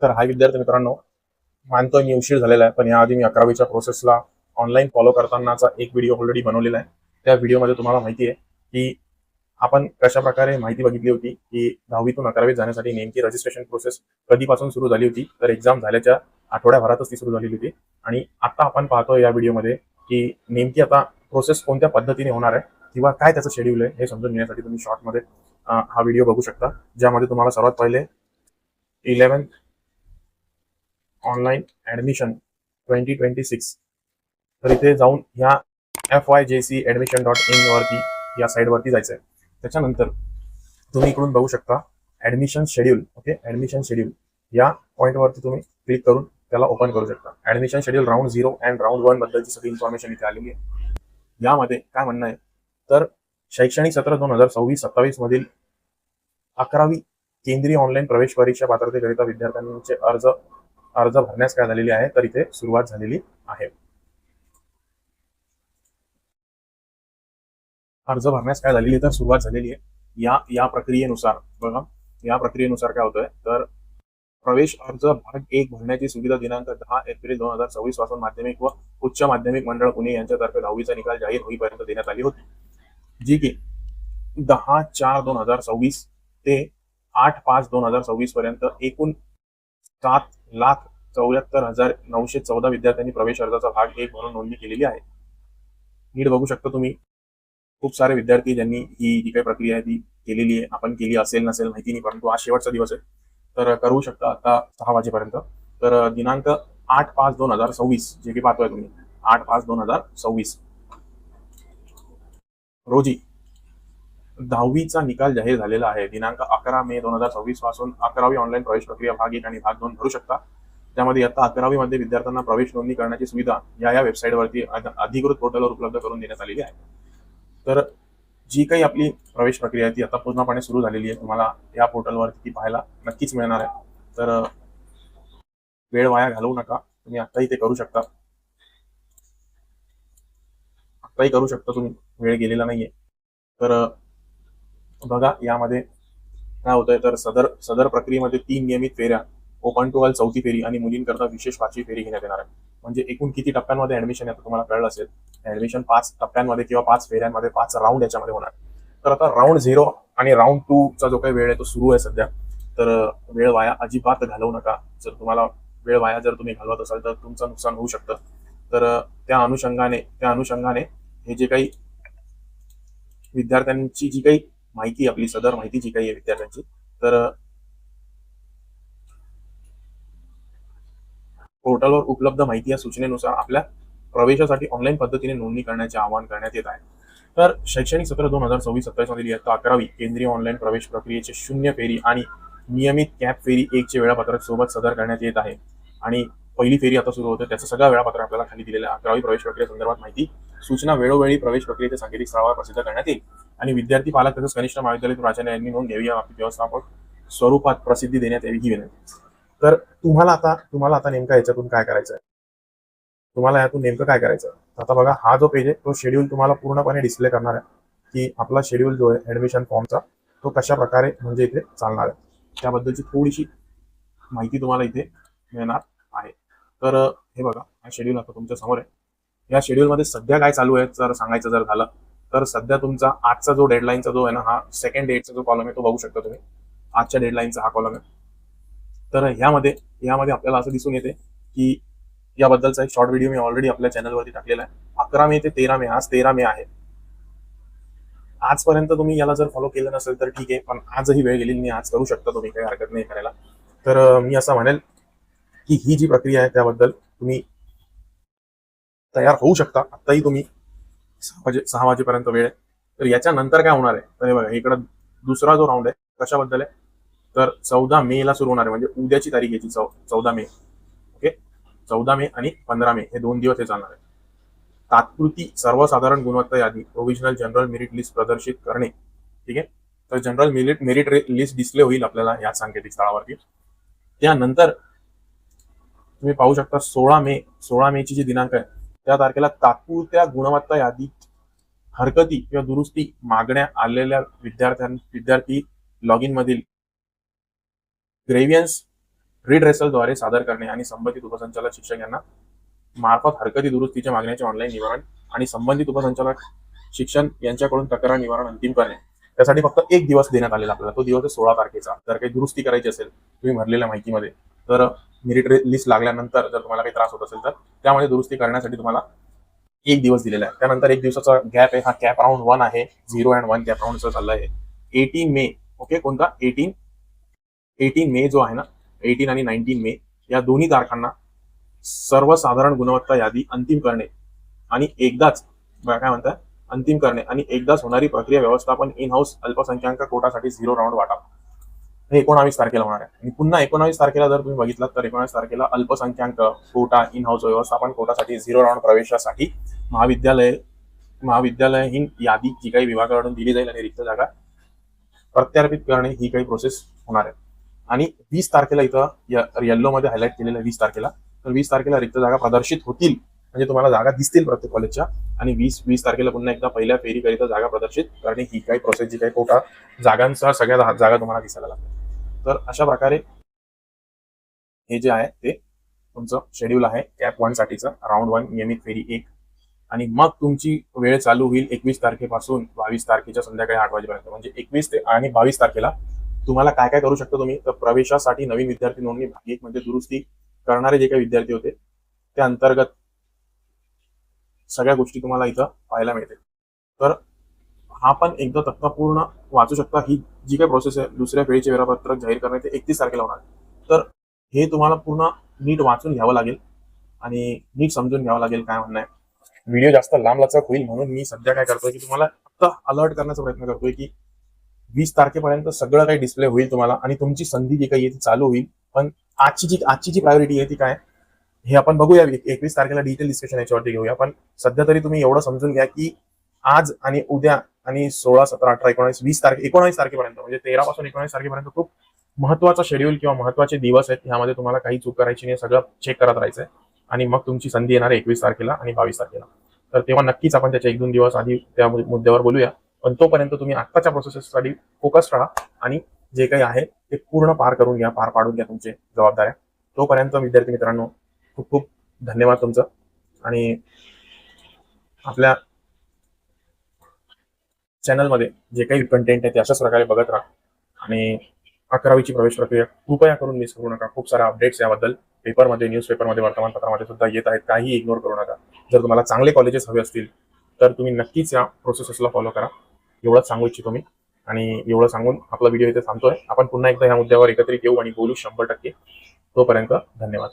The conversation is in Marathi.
तर हाय विद्यार्थी मित्रांनो, मानतोय मी उशीर झालेला आहे, पण याआधी मी 11वीच्या प्रोसेसला ऑनलाईन फॉलो करतानाचा एक व्हिडिओ ऑलरेडी बनवलेला आहे. त्या व्हिडिओमध्ये तुम्हाला माहिती आहे की आपण कशा प्रकारे माहिती बघितली होती की 10वीतून 11वीत जाण्यासाठी नेमकी रजिस्ट्रेशन प्रोसेस कधीपासून सुरू झाली होती. तर एक्झाम झाल्याच्या आठवड्याभरातच ती सुरू झालेली होती आणि आता आपण पाहतोय या व्हिडिओमध्ये की नेमकी आता प्रोसेस कोणत्या पद्धतीने होणार आहे किंवा काय त्याचं शेड्यूल आहे हे समजून घेण्यासाठी तुम्ही शॉर्टमध्ये हा व्हिडिओ बघू शकता, ज्यामध्ये तुम्हाला सर्वात पहिले 11th ऑनलाईन ऍडमिशन 2026 तर इथे जाऊन ह्या fyjcadmission.in वरती या साईड वरती जायचं आहे. त्याच्यानंतर तुम्ही इकडून बघू शकता admission schedule. Okay, admission schedule या पॉईंट वरती तुम्ही क्लिक करून त्याला ओपन करू शकता. Admission schedule round 0 and round 1 बद्दलची सगळी इन्फॉर्मेशन इथे आलेली आहे. यामध्ये काय म्हणणं आहे तर शैक्षणिक सत्र 2026-27 मधील 11वी केंद्रीय ऑनलाईन प्रवेश परीक्षा पात्रतेकरिता विद्यार्थ्यांचे अर्ज भरण्यास काय झालेली आहे तर इथे सुरुवात झालेली आहे. अर्ज भरण्यास काय झालेली तर सुरुवात झालेली आहे. या प्रक्रियेनुसार बघा, या प्रक्रियेनुसार काय होतंय तर प्रवेश अर्ज भाग 1 भरण्याची सुविधा दिनांक 10 एप्रिल 2024 पासून माध्यमिक व उच्च माध्यमिक मंडळ पुणे यांच्यातर्फे 10वीचा निकाल जाहीर होईपर्यंत देण्यात आली होती, जी की 10/4/2026 ते 8/5/2026 पर्यंत एकूण 7,74,914 विद्यार्थ्यांनी प्रवेश अर्जाचा भाग 1 म्हणून नोंदणी केलेली आहे. नीट बघू शकता तुम्ही, खूप सारे विद्यार्थी ज्यांनी ही जी काही प्रक्रिया आहे ती केलेली आहे. आपण केली असेल नसेल माहिती नाही, परंतु आज शेवटचा दिवस आहे तर करू शकता आता 6 वाजेपर्यंत. तर दिनांक 8/5/2026 जे की पाहतोय तुम्ही 8/5/2026 रोजी 10वीचा निकाल जाहीर झालेला आहे. दिनांक 11 मे 2026 पासून 11वी ऑनलाईन प्रवेश प्रक्रिया भाग 1 आणि भाग 2 भरू शकता. त्यामध्ये आता 11वी मध्ये विद्यार्थ्यांना प्रवेश नोंदणी करण्याची सुविधा या वेबसाईटवरती अधिकृत पोर्टलवर उपलब्ध करून देण्यात आलेली आहे. तर जी काही आपली प्रवेश प्रक्रिया आहे ती आता पूर्णपणे सुरू झालेली आहे. तुम्हाला या पोर्टलवरती ती पाहायला नक्कीच मिळणार आहे. तर वेळ वाया घालवू नका, तुम्ही आत्ताही ते करू शकता. आत्ताही करू शकता तुम्ही, वेळ गेलेला नाहीये. तर बघा यामध्ये काय होतंय तर सदर प्रक्रियेमध्ये 3 नियमित फेऱ्या, ओपन टू ऑल 4थी फेरी आणि मुलींकरता विशेष 5वी फेरी घेण्यात येणार आहे. म्हणजे एकूण किती टप्प्यांमध्ये ऍडमिशन आहे तुम्हाला कळलं असेल. ऍडमिशन 5 टप्प्यांमध्ये किंवा 5 फेऱ्यांमध्ये 5 राऊंड याच्यामध्ये होणार. तर आता राऊंड 0 आणि राऊंड 2 चा जो काही वेळ आहे तो सुरू आहे सध्या. तर वेळ वाया अजिबात घालवू नका. जर तुम्हाला वेळ वाया जर तुम्ही घालवत असाल तर तुमचं नुकसान होऊ शकतं. तर त्या अनुषंगाने हे जे काही विद्यार्थ्यांची जी काही माहिती, आपली सदर माहिती जी काही आहे विद्यार्थ्यांची, तर पोर्टलवर उपलब्ध माहिती या सूचनेनुसार आपल्या प्रवेशासाठी ऑनलाईन पद्धतीने नोंदणी करण्याचे आवाहन करण्यात येत आहे. तर शैक्षणिक सत्र 2026-27 मधील इयत्ता 11वी केंद्रीय ऑनलाईन प्रवेश प्रक्रियेचे 0 फेरी आणि नियमित कॅप फेरी 1 चे वेळापत्रक सोबत सदर करण्यात येत आहे. आणि पहिली फेरी आता सुरू होते, त्याचं सगळं वेळापत्रक आपल्याला खाली दिलेलं आहे. 11वी प्रवेश प्रक्रियेसंदर्भात माहिती सूचना वेळोवेळी प्रवेश प्रक्रियेच्या सांकेतिक स्थळावर प्रसिद्ध करण्यात येईल आणि विद्यार्थी पालक तसेच कनिष्ठ महाविद्यालय प्राचार्य यांनी नोंद घ्यावी. या बाबतीत व्यवस्थापक स्वरूपात प्रसिद्धी देण्यात यावी ही विनंती. तर तुम्हाला आता नेमका याच्यातून काय करायचं आहे, तुम्हाला यातून नेमकं काय करायचं आहे. आता बघा, हा जो पेज आहे तो शेड्यूल तुम्हाला पूर्णपणे डिस्प्ले करणार आहे की आपला शेड्यूल जो आहे ऍडमिशन फॉर्मचा तो कशा प्रकारे म्हणजे इथे चालणार आहे, त्याबद्दलची थोडीशी माहिती तुम्हाला इथे मिळणार आहे. तर हे बघा, हा शेड्यूल आता तुमच्या समोर आहे. या शेड्यूलमध्ये सध्या काय चालू आहे जर सांगायचं जर झालं तर सध्या तुमचा आजचा जो डेडलाईनचा जो आहे ना, हा सेकंड डेटचा जो कॉलम आहे तो बघू शकता तुम्ही. आजच्या डेडलाईनचा हा कॉलम आहे. तर यामध्ये आपल्याला असं दिसून येते की याबद्दलचा एक शॉर्ट व्हिडिओ मी ऑलरेडी आपल्या चॅनलवरती टाकलेला आहे. 11 मे ते 13 मे, आज 13 मे आहे. आजपर्यंत तुम्ही याला जर फॉलो केलं नसेल तर ठीक आहे, पण आजही वेळ गेलेली नाही, आज करू शकता तुम्ही, काही हरकत नाही करायला. तर मी असं म्हणेल की ही जी प्रक्रिया आहे त्याबद्दल तुम्ही तयार होऊ शकता. आत्ताही तुम्ही 6 वाजेपर्यंत वेळ आहे. तर याच्यानंतर काय होणार आहे तर हे बघा, इकडं दुसरा जो राऊंड आहे कशाबद्दल आहे तर 14 मे ला सुरू होणार आहे. म्हणजे उद्याची तारीख याची 14 मे. ओके, 14 मे आणि 15 मे हे 2 दिवस हे चालणार आहे. तात्पुरती सर्वसाधारण गुणवत्ता यादी प्रोव्हिजनल जनरल मेरिट लिस्ट प्रदर्शित करणे. ठीक आहे, तर जनरल मेरिट लिस्ट डिस्प्ले होईल आपल्याला या सांकेतिक स्थळावरती. त्यानंतर तुम्ही पाहू शकता 16 मे ची जी दिनांक आहे त्या तारखेला तात्पुरत्या गुणवत्ता यादीत हरकती किंवा दुरुस्ती मागण्या आलेल्या विद्यार्थी लॉग इन मधील ग्रेव्हियन्स रिड्रेसलद्वारे सादर करणे आणि संबंधित उपसंचालक शिक्षक यांना मार्फत हरकती दुरुस्तीच्या मागण्याचे ऑनलाईन निवारण आणि संबंधित उपसंचालक शिक्षण यांच्याकडून तक्रार निवारण अंतिम करणे. त्यासाठी फक्त एक दिवस देण्यात आलेला आपल्याला, तो दिवस आहे 16 तारखेचा. जर काही दुरुस्ती करायची असेल तुम्ही भरलेल्या माहितीमध्ये, तर मेरिट लिस्ट लागल्यानंतर जर तुम्हाला काही त्रास होत असेल तर त्यामध्ये दुरुस्ती करण्यासाठी तुम्हाला एक दिवस दिलेला आहे. त्यानंतर एक दिवसाचा गॅप आहे, हा कॅप राऊंड 1 आहे, 0 and 1 कॅप राऊंडचा चालला आहे. 18 मे, ओके, कोणता 18 मे जो आहे ना, 18 आणि 19 मे या दोन्ही तारखांना सर्वसाधारण गुणवत्ता यादी अंतिम करणे आणि एकदाच काय म्हणतात अंतिम करणे आणि एकदाच होणारी प्रक्रिया व्यवस्थापन इन हाऊस अल्पसंख्याक कोटासाठी 0 राऊंड वाटप हे 19 तारखेला होणार आहे. आणि पुन्हा 19 तारखेला जर तुम्ही बघितलात तर 19 तारखेला अल्पसंख्याक कोटा इन हाऊस व्यवस्थापन कोटासाठी 0 राऊंड प्रवेशासाठी महाविद्यालयहीन यादी जी काही विभागाकडून दिली जाईल आणि रिक्त जागा प्रत्यार्पित करणे ही काही प्रोसेस होणार आहे. आणि 20 तारखेला इथं येल्लो मध्ये हायलाइट केलेलं आहे 20 तारखेला, तर 20 तारखेला रिक्त जागा प्रदर्शित होतील, म्हणजे तुम्हाला जागा दिसतील प्रत्येक कॉलेजच्या. आणि 20 तारखेला पुन्हा एकदा पहिल्या फेरीकरिता जागा प्रदर्शित करणे ही काही प्रोसेस जी काही कोटा जागांसह सगळ्या जागा तुम्हाला दिसायला लागतात. तर अशा प्रकारे हे जे आहे ते तुमचं शेड्यूल आहे कॅप 1 साठीचं, राऊंड 1 नियमित फेरी 1. आणि मग तुमची वेळ चालू होईल 21 तारखेपासून 22 तारखेच्या संध्याकाळी 8 वाजेपर्यंत. म्हणजे 21 आणि 22 तारखेला तुम्हाला काय काय करू शकता तुम्ही, तर प्रवेशासाठी नवीन विद्यार्थी नोंदणी भाग 1 म्हणजे दुरुस्ती करणारे जे काही विद्यार्थी होते त्या अंतर्गत सगळ्या गोष्टी तुम्हाला इथं पाहायला मिळते. तर हा पण एकदा तक्ता पूर्ण वाचू शकता. ही जी काही प्रोसेस आहे दुसऱ्या फेरीचे वेळापत्रक जाहीर करणे ते 31 तारखेला होणार. तर हे तुम्हाला पूर्ण नीट वाचून घ्यावं लागेल आणि नीट समजून घ्यावं लागेल काय म्हणणं आहे. व्हिडिओ जास्त लांबलचक होईल म्हणून मी सध्या काय करतोय की तुम्हाला फक्त अलर्ट करण्याचा प्रयत्न करतोय की 20 तारखेपर्यंत सगळं काही डिस्प्ले होईल तुम्हाला आणि तुमची संधी जी काही आहे ती चालू होईल. पण आजची जी प्रायोरिटी आहे ती काय हे आपण बघूया. 21 तारखेला डिटेल डिस्कशन याच्यावरती घेऊया. पण सध्या तरी तुम्ही एवढं समजून घ्या की आज आणि उद्या आणि 16, 17, 18, 19, 20 तारखे 19 तारखेपर्यंत म्हणजे 13 पासून 19 तारखेपर्यंत खूप महत्वाचा शेड्यूल किंवा महत्वाचे दिवस आहेत. ह्यामध्ये तुम्हाला काही चूक करायची नाही, सगळं चेक करत राहायचंय. आणि मग तुमची संधी येणार आहे 21 तारखेला आणि 22 तारखेला. तर तेव्हा नक्कीच आपण त्याच्या 1-2 दिवस आधी त्या मुद्द्यावर बोलूया. पण तोपर्यंत तुम्ही आत्ताच्या प्रोसेससाठी फोकस राहा आणि जे काही आहे ते पूर्ण पार पाडून घ्या तुमचे जबाबदाऱ्या. तोपर्यंत विद्यार्थी मित्रांनो खूप खूप धन्यवाद तुमचं. आणि आपल्या चॅनलमध्ये जे काही कंटेंट आहे ते अशाच प्रकारे बघत राहा. आणि 11वीची प्रवेश प्रक्रिया कृपया करून मिस करू नका. खूप साऱ्या अपडेट्स याबद्दल पेपरमध्ये, न्यूजपेपरमध्ये, वर्तमानपत्रामध्ये सुद्धा येत आहेत. काही इग्नोर करू नका. जर तुम्हाला चांगले कॉलेजेस हवे असतील तर तुम्ही नक्कीच या प्रोसेसला फॉलो करा. एवढंच सांगू इच्छितो मी. आणि एवढं सांगून आपला व्हिडिओ इथे थांबतोय. आपण पुन्हा एकदा या मुद्द्यावर एकत्रित येऊ आणि बोलू 100%. तोपर्यंत धन्यवाद.